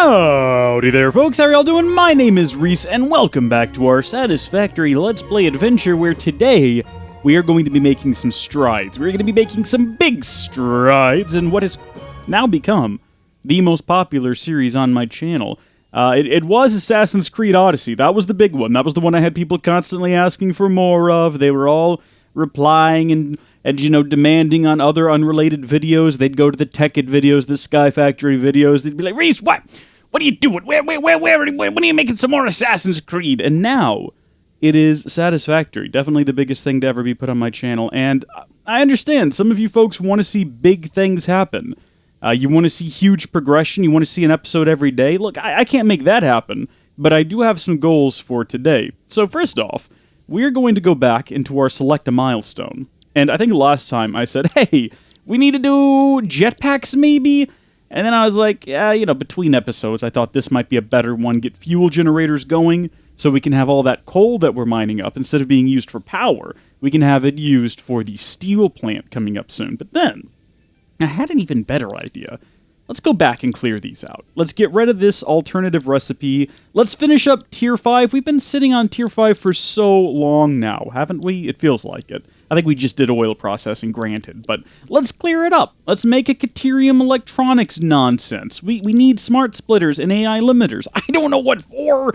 Howdy there, folks. How are y'all doing? My name is Rees, and welcome back to our Satisfactory Let's Play adventure, where today we are going to be making some strides. We're going to be making some big strides in what has now become the most popular series on my channel. It was Assassin's Creed Odyssey. That was the big one. That was the one I had people constantly asking for more of. They were all replying and you know, demanding on other unrelated videos. They'd go to the Tech-It videos, the Sky Factory videos. They'd be like, Rees, what? What are you doing? When are you making some more Assassin's Creed? And now, it is Satisfactory. Definitely the biggest thing to ever be put on my channel. And I understand, some of you folks want to see big things happen. You want to see huge progression. You want to see an episode every day. Look, I can't make that happen, but I do have some goals for today. So first off, we're going to go back into our Select a Milestone. And I think last time I said, hey, we need to do jetpacks maybe? And then I was like, yeah, you know, between episodes, I thought this might be a better one. Get fuel generators going so we can have all that coal that we're mining up. Instead of being used for power, we can have it used for the steel plant coming up soon. But then, I had an even better idea. Let's go back and clear these out. Let's get rid of this alternative recipe. Let's finish up Tier 5. We've been sitting on Tier 5 for so long now, haven't we? It feels like it. I think we just did oil processing, granted, but let's clear it up. Let's make a Caterium electronics nonsense. We need smart splitters and AI limiters. I don't know what for.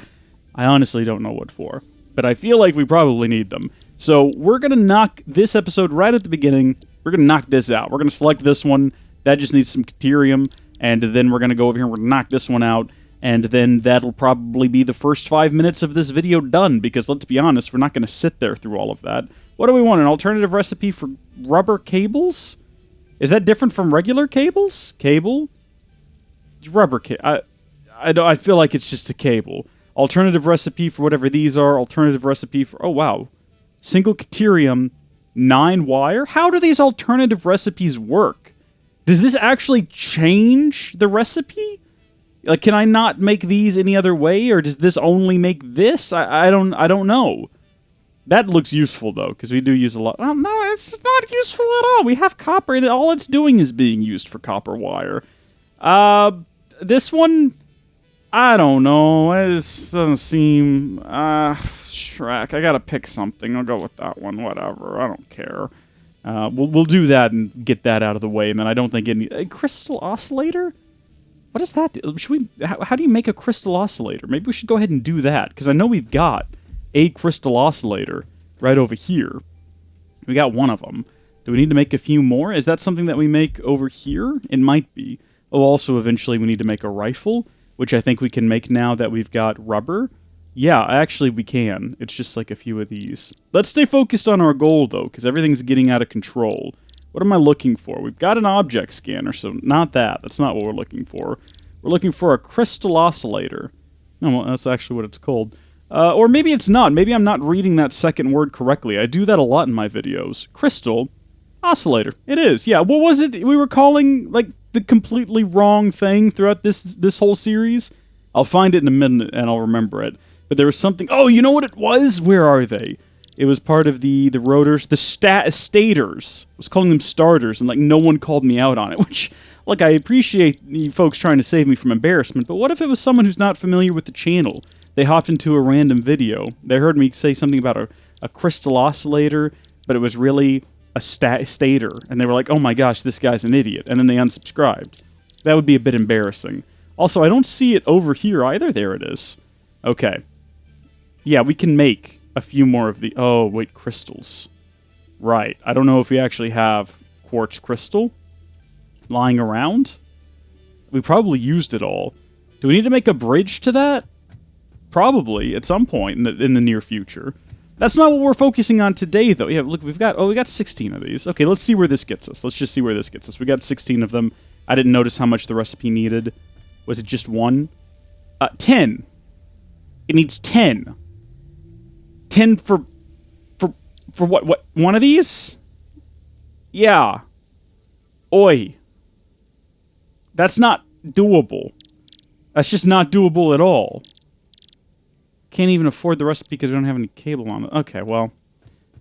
I honestly don't know what for, but I feel like we probably need them. So we're going to knock this episode right at the beginning. We're going to knock this out. We're going to select this one. That just needs some Caterium, and then we're going to go over here and we're going to knock this one out. And then that'll probably be the first 5 minutes of this video done, because let's be honest, we're not going to sit there through all of that. What do we want, an alternative recipe for rubber cables? Is that different from regular cables? Cable? Rubber cable. I feel like it's just a cable. Alternative recipe for whatever these are. Alternative recipe for, oh wow. Single Caterium, 9 wire? How do these alternative recipes work? Does this actually change the recipe? Like, can I not make these any other way, or does this only make this? I don't know. That looks useful, though, because we do use a lot. Oh, no, it's not useful at all. We have copper, and all it's doing is being used for copper wire. This one, I don't know. This doesn't seem... Shrek, I gotta pick something. I'll go with that one, whatever. I don't care. We'll do that and get that out of the way, and then I don't think any... A crystal oscillator? What does that do? Should we... How do you make a crystal oscillator? Maybe we should go ahead and do that, because I know we've got a crystal oscillator right over here. We got one of them. Do we need to make a few more? Is that something that we make over here? It might be. Oh, also, eventually we need to make a rifle, which I think we can make now that we've got rubber. Yeah, actually we can. It's just like a few of these. Let's stay focused on our goal, though, because everything's getting out of control. What am I looking for? We've got an object scanner, so not that. That's not what we're looking for. We're looking for a crystal oscillator. Oh, well, that's actually what it's called. Or maybe it's not. Maybe I'm not reading that second word correctly. I do that a lot in my videos. Crystal oscillator. It is. Yeah. What was it we were calling, like, the completely wrong thing throughout this whole series? I'll find it in a minute and I'll remember it. But there was something... Oh, you know what it was? Where are they? It was part of the rotors. The stators. I was calling them starters, and, like, no one called me out on it, which... Look, I appreciate you folks trying to save me from embarrassment, but what if it was someone who's not familiar with the channel? They hopped into a random video. They heard me say something about a crystal oscillator, but it was really a stator. And they were like, oh my gosh, this guy's an idiot. And then they unsubscribed. That would be a bit embarrassing. Also, I don't see it over here either. There it is. Okay. Yeah, we can make a few more of the... Oh, wait, crystals. Right. I don't know if we actually have quartz crystal lying around. We probably used it all. Do we need to make a bridge to that? Probably, at some point in the near future. That's not what we're focusing on today, though. Yeah, look, we got 16 of these. Okay, let's see where this gets us. Let's just see where this gets us. We got 16 of them. I didn't notice how much the recipe needed. Was it just one? 10. It needs 10. 10 for what? What? One of these? Yeah. Oi. That's not doable. That's just not doable at all. Can't even afford the recipe because we don't have any cable on it. Okay, well,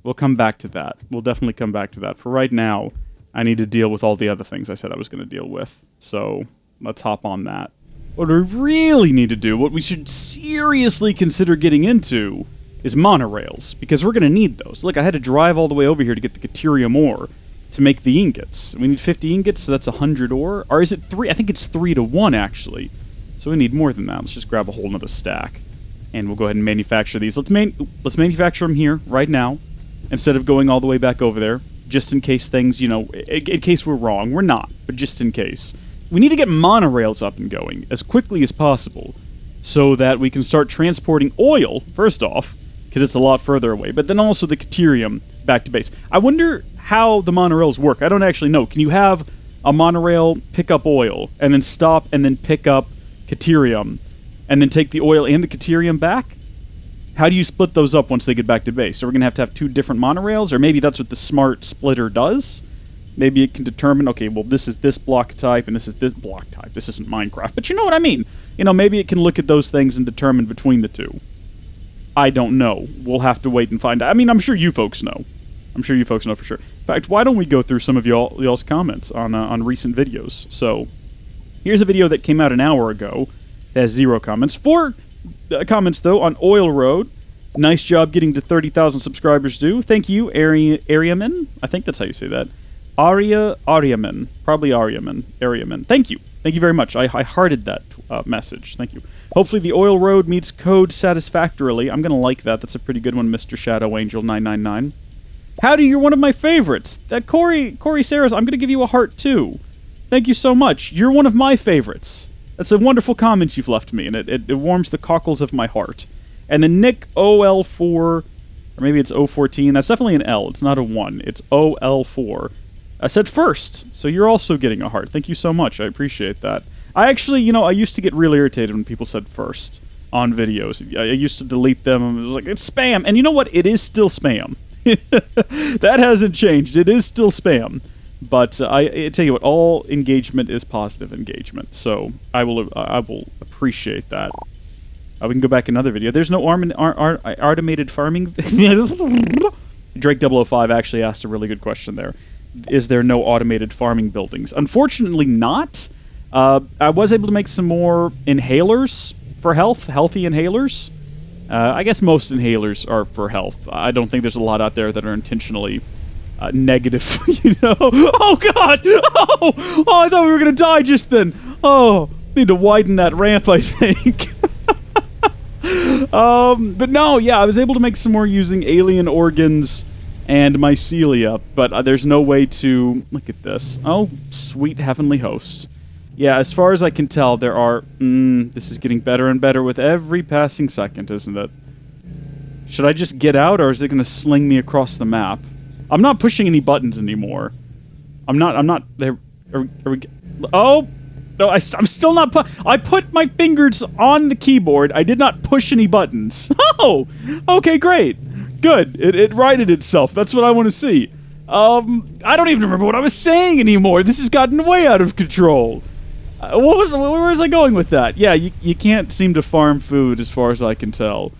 we'll come back to that. We'll definitely come back to that. For right now, I need to deal with all the other things I said I was going to deal with. So, let's hop on that. What we really need to do, what we should seriously consider getting into, is monorails, because we're going to need those. Look, I had to drive all the way over here to get the Caterium ore to make the ingots. We need 50 ingots, so that's 100 ore. Or is it 3? I think it's 3 to 1, actually. So we need more than that. Let's just grab a whole nother stack. And we'll go ahead and manufacture these. Let's manufacture them here, right now, instead of going all the way back over there, just in case things, you know, in case we're wrong. We're not, but just in case. We need to get monorails up and going as quickly as possible so that we can start transporting oil, first off, because it's a lot further away, but then also the Caterium back to base. I wonder how the monorails work. I don't actually know. Can you have a monorail pick up oil and then stop and then pick up Caterium and then take the oil and the Caterium back? How do you split those up once they get back to base? So we're going to have 2 different monorails, or maybe that's what the smart splitter does? Maybe it can determine, okay, well, this is this block type, and this is this block type. This isn't Minecraft, but you know what I mean. You know, maybe it can look at those things and determine between the two. I don't know. We'll have to wait and find out. I mean, I'm sure you folks know. I'm sure you folks know for sure. In fact, why don't we go through some of y'all's comments on recent videos? So, here's a video that came out an hour ago. It has 0 comments. 4 comments, though, on Oil Road. Nice job getting to 30,000 subscribers, too. Thank you, Ariaman. I think that's how you say that. Ariaman. Probably Ariaman. Thank you. Thank you very much. I hearted that message. Thank you. Hopefully the Oil Road meets code satisfactorily. I'm going to like that. That's a pretty good one, Mr. Shadow Angel 999. Howdy, you're one of my favorites. Corey Saras, I'm going to give you a heart, too. Thank you so much. You're one of my favorites. That's a wonderful comment you've left me, and it warms the cockles of my heart. And then Nick OL4, or maybe it's 014. That's definitely an L. It's not a 1. It's OL4. I said first, so you're also getting a heart. Thank you so much. I appreciate that. I actually, you know, I used to get really irritated when people said first on videos. I used to delete them, and it was like, it's spam. And you know what? It is still spam. That hasn't changed. It is still spam. But I tell you what, all engagement is positive engagement. So I will appreciate that. We can go back another video. There's no automated farming. Drake 005 actually asked a really good question there. Is there no automated farming buildings? Unfortunately not. I was able to make some more inhalers for healthy inhalers. I guess most inhalers are for health. I don't think there's a lot out there that are intentionally negative, you know? Oh, God! Oh, I thought we were going to die just then. Oh, need to widen that ramp, I think. But no, yeah, I was able to make some more using alien organs and mycelia, but there's no way to... Look at this. Oh, sweet heavenly host. Yeah, as far as I can tell, there are... this is getting better and better with every passing second, isn't it? Should I just get out, or is it going to sling me across the map? I'm not pushing any buttons anymore. I'm not... There... Are we... Oh! No, I'm still not I put my fingers on the keyboard. I did not push any buttons. Oh! Okay, great. Good. It righted itself. That's what I want to see. I don't even remember what I was saying anymore. This has gotten way out of control. Where was I going with that? Yeah, you can't seem to farm food as far as I can tell.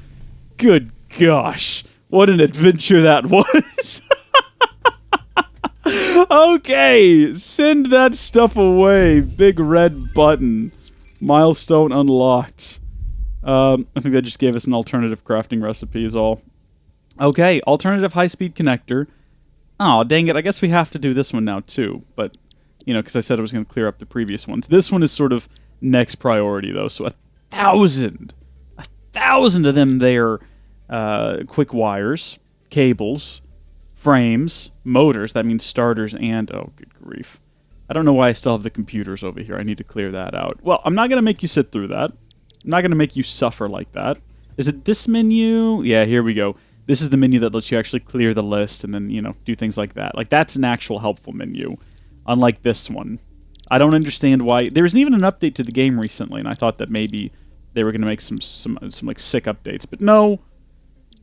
Good gosh. What an adventure that was. Okay, send that stuff away. Big red button. Milestone unlocked. I think that just gave us an alternative crafting recipe is all. Okay, alternative high-speed connector. Oh, dang it, I guess we have to do this one now too. But, you know, because I said I was going to clear up the previous ones. This one is sort of next priority, though. So 1,000 of them there. Quick wires, cables, frames, motors, that means starters and... Oh, good grief. I don't know why I still have the computers over here. I need to clear that out. Well, I'm not going to make you sit through that. I'm not going to make you suffer like that. Is it this menu? Yeah, here we go. This is the menu that lets you actually clear the list and then, you know, do things like that. Like, that's an actual helpful menu, unlike this one. I don't understand why... There was even an update to the game recently, and I thought that maybe they were going to make some like, sick updates. But no,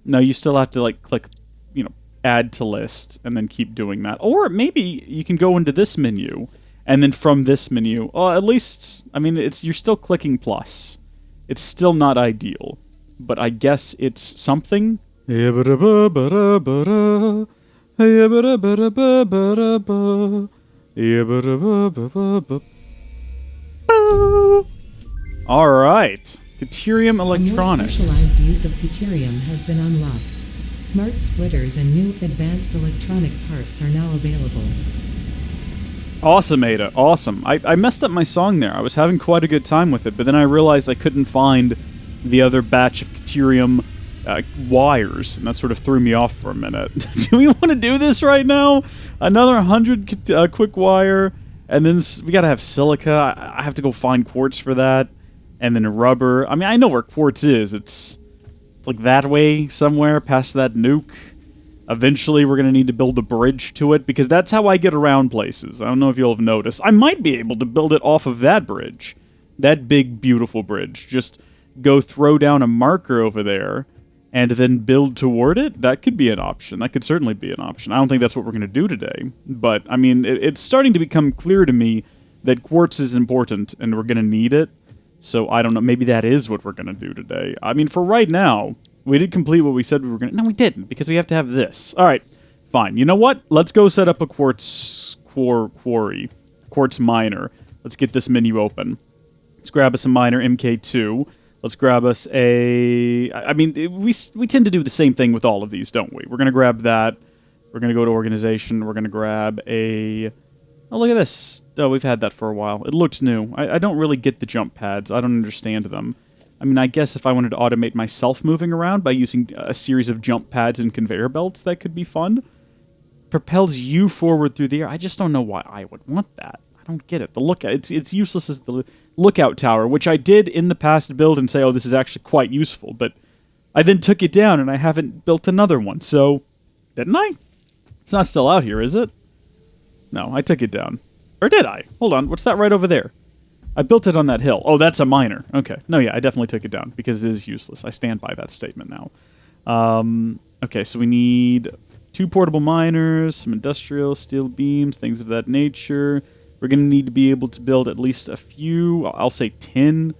you still have to, like, click, you know, add to list, and then keep doing that. Or maybe you can go into this menu, and then from this menu, well, at least, I mean, you're still clicking plus. It's still not ideal, but I guess it's something. Alright. Deuterium A more electronics. specialized use of deuterium has been unlocked. Smart splitters and new advanced electronic parts are now available. Awesome, Ada. Awesome. I messed up my song there. I was having quite a good time with it, but then I realized I couldn't find the other batch of deuterium wires, and that sort of threw me off for a minute. Do we want to do this right now? Another 100 quick wire, and then we gotta have silica. I have to go find quartz for that, and then rubber. I mean, I know where quartz is. It's like that way somewhere, past that nuke. Eventually, we're gonna need to build a bridge to it, because that's how I get around places. I don't know if you'll have noticed. I might be able to build it off of that bridge. That big, beautiful bridge. Just go throw down a marker over there, and then build toward it. That could be an option. That could certainly be an option. I don't think that's what we're going to do today. But, I mean, it's starting to become clear to me that quartz is important, and we're going to need it. So, I don't know. Maybe that is what we're going to do today. I mean, for right now, we did complete what we said we were going to... No, we didn't, because we have to have this. All right, fine. You know what? Let's go set up a quartz quarry. Quartz miner. Let's get this menu open. Let's grab us a miner, MK2. Let's grab us a... I mean, we tend to do the same thing with all of these, don't we? We're going to grab that. We're going to go to organization. We're going to grab a... Oh, look at this. Oh, we've had that for a while. It looks new. I don't really get the jump pads. I don't understand them. I mean, I guess if I wanted to automate myself moving around by using a series of jump pads and conveyor belts, that could be fun. Propels you forward through the air. I just don't know why I would want that. I don't get it. The lookout, it's useless as the lookout tower, which I did in the past build and say, oh, this is actually quite useful, but I then took it down and I haven't built another one, so didn't I? It's not still out here, is it? No, I took it down. Or did I? Hold on, what's that right over there? I built it on that hill. Oh, that's a miner. Okay. No, yeah, I definitely took it down because it is useless. I stand by that statement now. Okay, so we need 2 portable miners, some industrial steel beams, things of that nature. We're going to need to be able to build at least a few, I'll say 10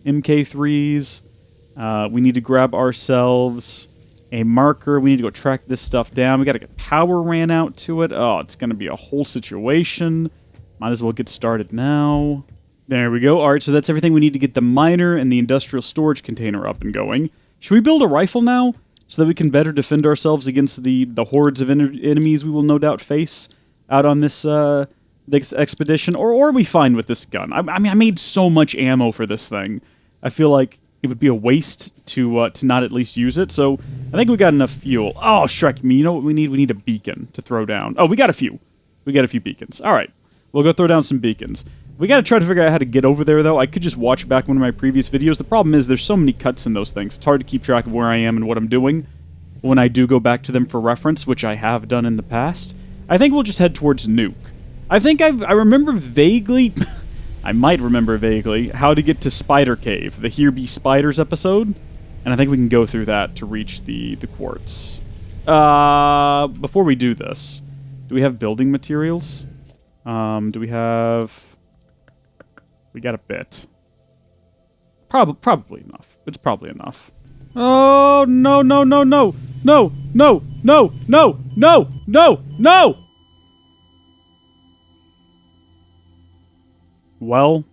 MK3s. We need to grab ourselves a marker. We need to go track this stuff down. We got to get power ran out to it. Oh, it's going to be a whole situation. Might as well get started now. There we go. All right, so that's everything we need to get the miner and the industrial storage container up and going. Should we build a rifle now so that we can better defend ourselves against the hordes of enemies we will no doubt face out on this expedition? Or are we fine with this gun? I mean, I made so much ammo for this thing. I feel like it would be a waste to not at least use it. So I think we got enough fuel. Oh, Shrek me. You know what we need? We need a beacon to throw down. Oh, we got a few. We got a few beacons. All right. We'll go throw down some beacons. We gotta try to figure out how to get over there, though. I could just watch back one of my previous videos. The problem is there's so many cuts in those things. It's hard to keep track of where I am and what I'm doing when I do go back to them for reference, which I have done in the past. I think we'll just head towards Nuke. I think I remember vaguely... I might remember vaguely how to get to Spider Cave, the Here Be Spiders episode, and I think we can go through that to reach the quartz. Before we do this, do we have building materials? Do we have... We got a bit. Probably enough. It's probably enough. Oh, no, no, no, no. No, no, no, no, no, no, no! Well,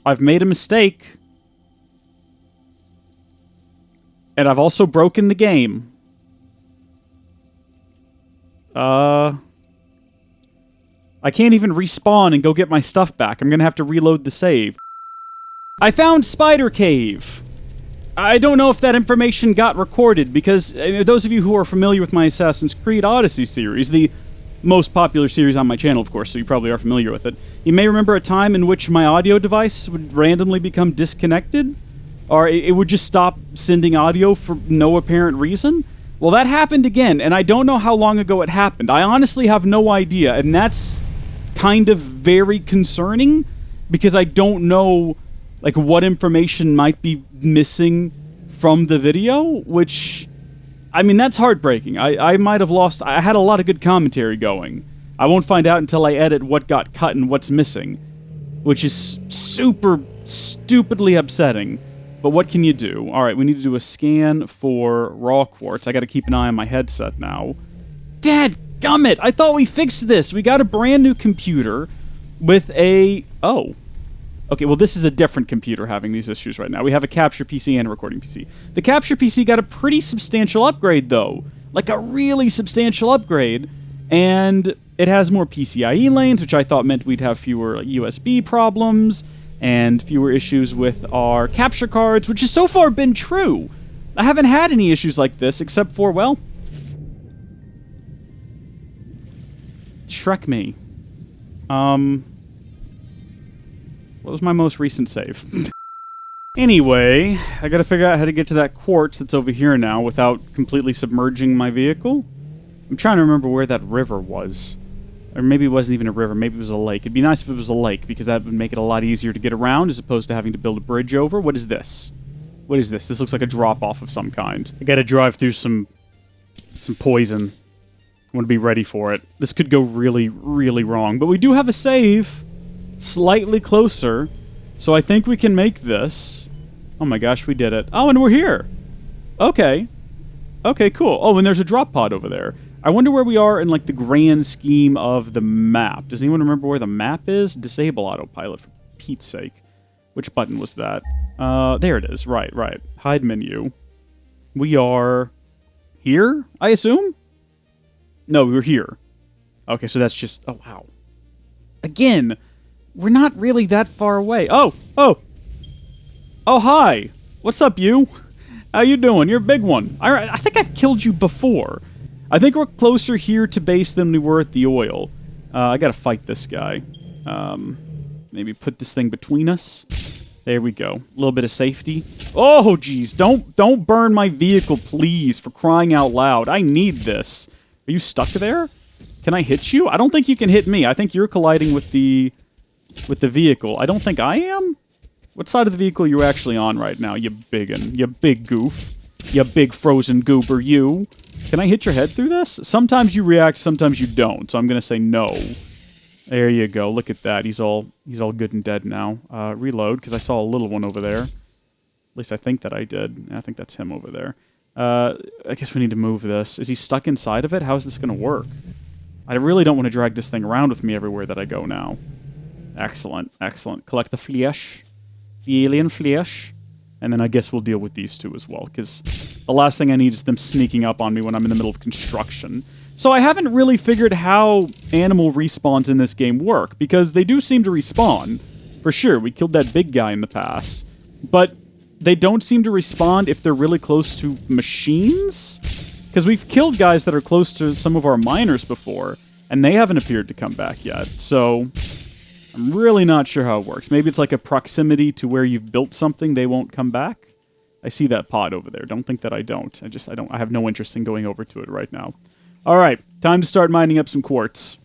I've made a mistake. And I've also broken the game. I can't even respawn and go get my stuff back. I'm gonna have to reload the save. I found Spider Cave. I don't know if that information got recorded, because those of you who are familiar with my Assassin's Creed Odyssey series, the most popular series on my channel, of course, so you probably are familiar with it, you may remember a time in which my audio device would randomly become disconnected, or it would just stop sending audio for no apparent reason. Well, that happened again, and I don't know how long ago it happened. I honestly have no idea, and that's kind of very concerning, because I don't know, like, what information might be missing from the video, which, I mean, that's heartbreaking. I might have lost... I had a lot of good commentary going. I won't find out until I edit what got cut and what's missing, which is super stupidly upsetting. But what can you do? Alright, we need to do a scan for raw quartz. I gotta keep an eye on my headset now. Dadgummit! I thought we fixed this! We got a brand new computer with a... Oh. Okay, well, this is a different computer having these issues right now. We have a capture PC and a recording PC. The capture PC got a pretty substantial upgrade, though. Like a really substantial upgrade. And it has more PCIe lanes, which I thought meant we'd have fewer USB problems and fewer issues with our capture cards, which has so far been true. I haven't had any issues like this, except for, well, Shrek me. What was my most recent save? Anyway, I gotta figure out how to get to that quartz that's over here now without completely submerging my vehicle. I'm trying to remember where that river was. Or maybe it wasn't even a river, maybe it was a lake. It'd be nice if it was a lake, because that would make it a lot easier to get around as opposed to having to build a bridge over. What is this? What is this? This looks like a drop-off of some kind. I gotta drive through some poison. I want to be ready for it. This could go really, really wrong. But we do have a save slightly closer, so I think we can make this. Oh my gosh, we did it. Oh, and we're here. Okay. Okay, cool. Oh, and there's a drop pod over there. I wonder where we are in, like, the grand scheme of the map. Does anyone remember where the map is? Disable autopilot, for Pete's sake. Which button was that? There it is. Right. Hide menu. We are here, I assume? No, we're here. Okay, so that's just... Oh, wow. Again, we're not really that far away. Oh, hi. What's up, you? How you doing? You're a big one. I think I've killed you before. I think we're closer here to base than we were at the oil. I gotta fight this guy. Maybe put this thing between us. There we go. A little bit of safety. Oh, geez. Don't burn my vehicle, please, for crying out loud. I need this. Are you stuck there? Can I hit you? I don't think you can hit me. I think you're colliding with the vehicle. I don't think I am? What side of the vehicle are you actually on right now, you biggin? You big goof. You big frozen goober, you. Can I hit your head through this? Sometimes you react, sometimes you don't, so I'm gonna say no. There you go. Look at that. He's all good and dead now. Reload, because I saw a little one over there. At least I think that I did. I think that's him over there. I guess we need to move this. Is he stuck inside of it? How is this going to work? I really don't want to drag this thing around with me everywhere that I go now. Excellent, excellent. Collect the flesh. The alien flesh. And then I guess we'll deal with these two as well, because the last thing I need is them sneaking up on me when I'm in the middle of construction. So I haven't really figured how animal respawns in this game work, because they do seem to respawn. For sure, we killed that big guy in the past. But they don't seem to respawn if they're really close to machines? Because we've killed guys that are close to some of our miners before, and they haven't appeared to come back yet. So I'm really not sure how it works. Maybe it's like a proximity to where you've built something, they won't come back? I see that pod over there. Don't think that I don't. I have no interest in going over to it right now. All right, time to start mining up some quartz.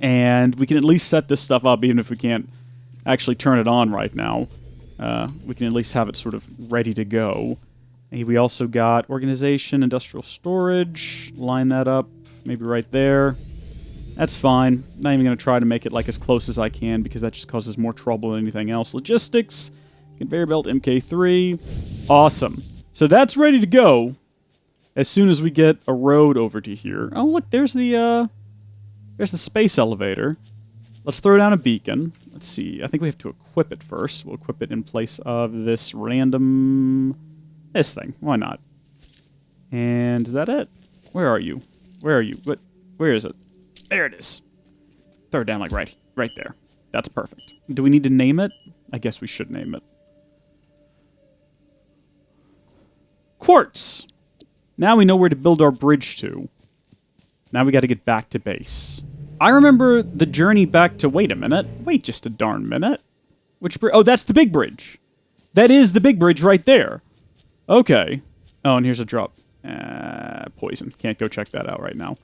And we can at least set this stuff up, even if we can't actually turn it on right now. We can at least have it sort of ready to go. And we also got organization, industrial storage. Line that up, maybe right there. That's fine. Not even going to try to make it like as close as I can, because that just causes more trouble than anything else. Logistics, conveyor belt, MK3. Awesome. So that's ready to go. As soon as we get a road over to here. Oh, look, there's the space elevator. Let's throw down a beacon. Let's see. I think we have to equip it first. We'll equip it in place of this this thing. Why not? And is that it? Where are you? Where are you? Where is it? There it is. Throw it down like right there. That's perfect. Do we need to name it? I guess we should name it. Quartz. Now we know where to build our bridge to. Now we got to get back to base. I remember the journey back to... Wait a minute. Wait just a darn minute. Which bridge? Oh, that's the big bridge. That is the big bridge right there. Okay. Oh, and here's a drop. Poison. Can't go check that out right now.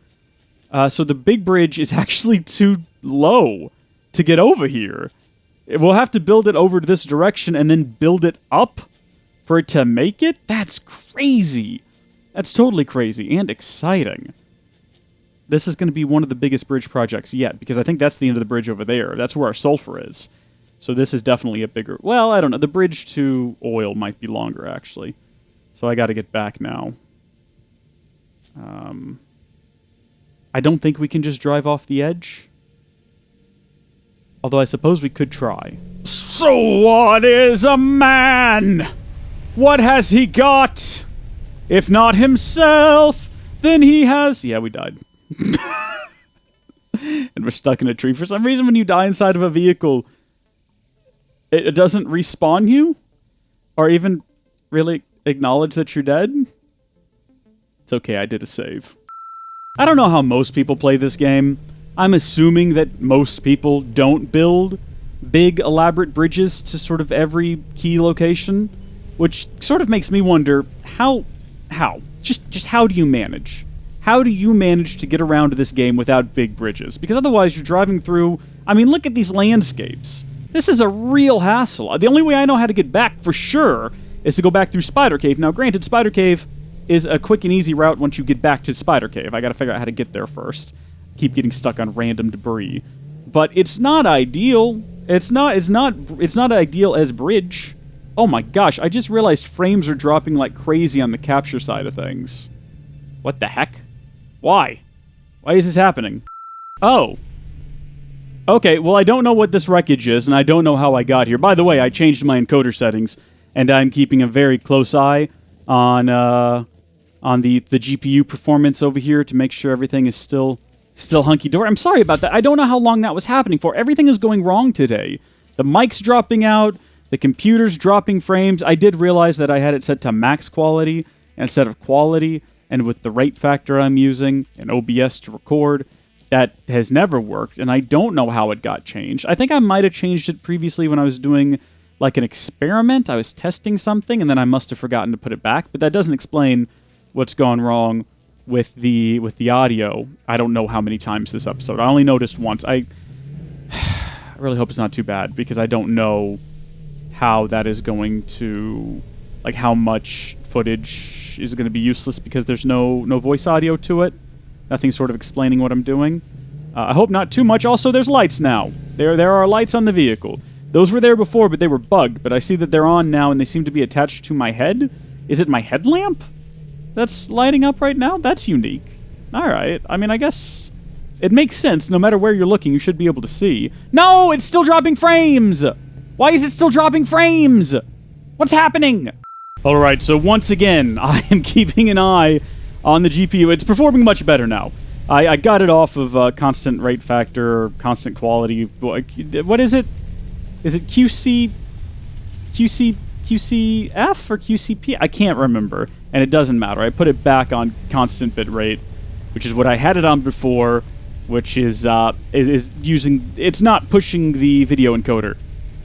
So the big bridge is actually too low to get over here. We'll have to build it over to this direction and then build it up for it to make it? That's crazy. That's totally crazy and exciting. This is going to be one of the biggest bridge projects yet, because I think that's the end of the bridge over there. That's where our sulfur is. So this is definitely a bigger... Well, I don't know. The bridge to oil might be longer, actually. So I got to get back now. I don't think we can just drive off the edge. Although I suppose we could try. So what is a man? What has he got? If not himself, then he has... Yeah, we died. And we're stuck in a tree. For some reason, when you die inside of a vehicle, it doesn't respawn you? Or even really acknowledge that you're dead? It's okay, I did a save. I don't know how most people play this game. I'm assuming that most people don't build big, elaborate bridges to sort of every key location, which sort of makes me wonder, how? Just how do you manage? How do you manage to get around this game without big bridges? Because otherwise you're driving through... I mean, look at these landscapes. This is a real hassle. The only way I know how to get back, for sure, is to go back through Spider Cave. Now, granted, Spider Cave is a quick and easy route once you get back to Spider Cave. I gotta figure out how to get there first. Keep getting stuck on random debris. But it's not ideal. It's not ideal as bridge. Oh my gosh, I just realized frames are dropping like crazy on the capture side of things. What the heck? Why? Why is this happening? Oh. Okay, well, I don't know what this wreckage is, and I don't know how I got here. By the way, I changed my encoder settings, and I'm keeping a very close eye on the GPU performance over here to make sure everything is still hunky-dory. I'm sorry about that. I don't know how long that was happening for. Everything is going wrong today. The mic's dropping out, the computer's dropping frames. I did realize that I had it set to max quality instead of quality, and with the rate factor I'm using in OBS to record, that has never worked, and I don't know how it got changed. I think I might have changed it previously when I was doing like an experiment. I was testing something, and then I must have forgotten to put it back, but that doesn't explain what's gone wrong with the audio. I don't know how many times this episode. I only noticed once. I really hope it's not too bad, because I don't know how that is going to... like, how much footage is going to be useless because there's no voice audio to it. Nothing sort of explaining what I'm doing. I hope not too much. Also, there's lights now. There are lights on the vehicle. Those were there before, but they were bugged. But I see that they're on now, and they seem to be attached to my head. Is it my headlamp that's lighting up right now? That's unique. All right. I mean, I guess it makes sense. No matter where you're looking, you should be able to see. No, it's still dropping frames. Why is it still dropping frames? What's happening? All right, so once again, I am keeping an eye on the GPU. It's performing much better now. I got it off of constant rate factor, or constant quality. What is it? Is it QCF or QCP? I can't remember, and it doesn't matter. I put it back on constant bit rate, which is what I had it on before, which is using... It's not pushing the video encoder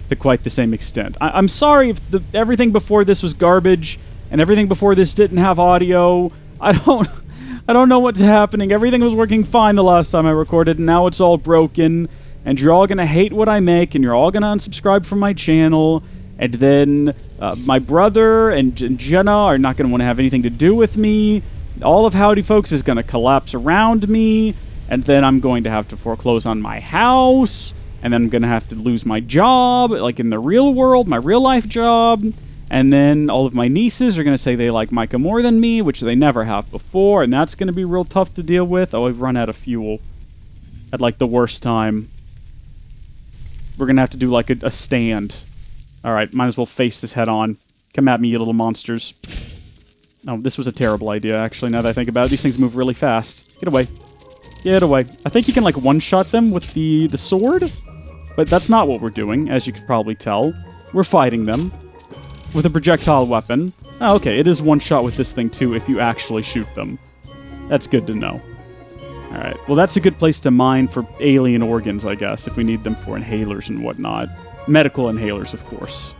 to quite the same extent. I'm sorry if everything before this was garbage, and everything before this didn't have audio. I don't know what's happening. Everything was working fine the last time I recorded, and now it's all broken, and you're all gonna hate what I make, and you're all gonna unsubscribe from my channel, and then my brother and Jenna are not gonna want to have anything to do with me. All of Howdy Folks is gonna collapse around me, and then I'm going to have to foreclose on my house, and then I'm going to have to lose my job, like in the real world, my real-life job. And then all of my nieces are going to say they like Micah more than me, which they never have before, and that's going to be real tough to deal with. Oh, I've run out of fuel at, like, the worst time. We're going to have to do, like, a stand. Alright, might as well face this head on. Come at me, you little monsters. Oh, this was a terrible idea, actually, now that I think about it. These things move really fast. Get away. Get away. I think you can, like, one-shot them with the sword? But that's not what we're doing, as you could probably tell. We're fighting them with a projectile weapon. Oh, okay, it is one shot with this thing, too, if you actually shoot them. That's good to know. Alright, well, that's a good place to mine for alien organs, I guess, if we need them for inhalers and whatnot. Medical inhalers, of course.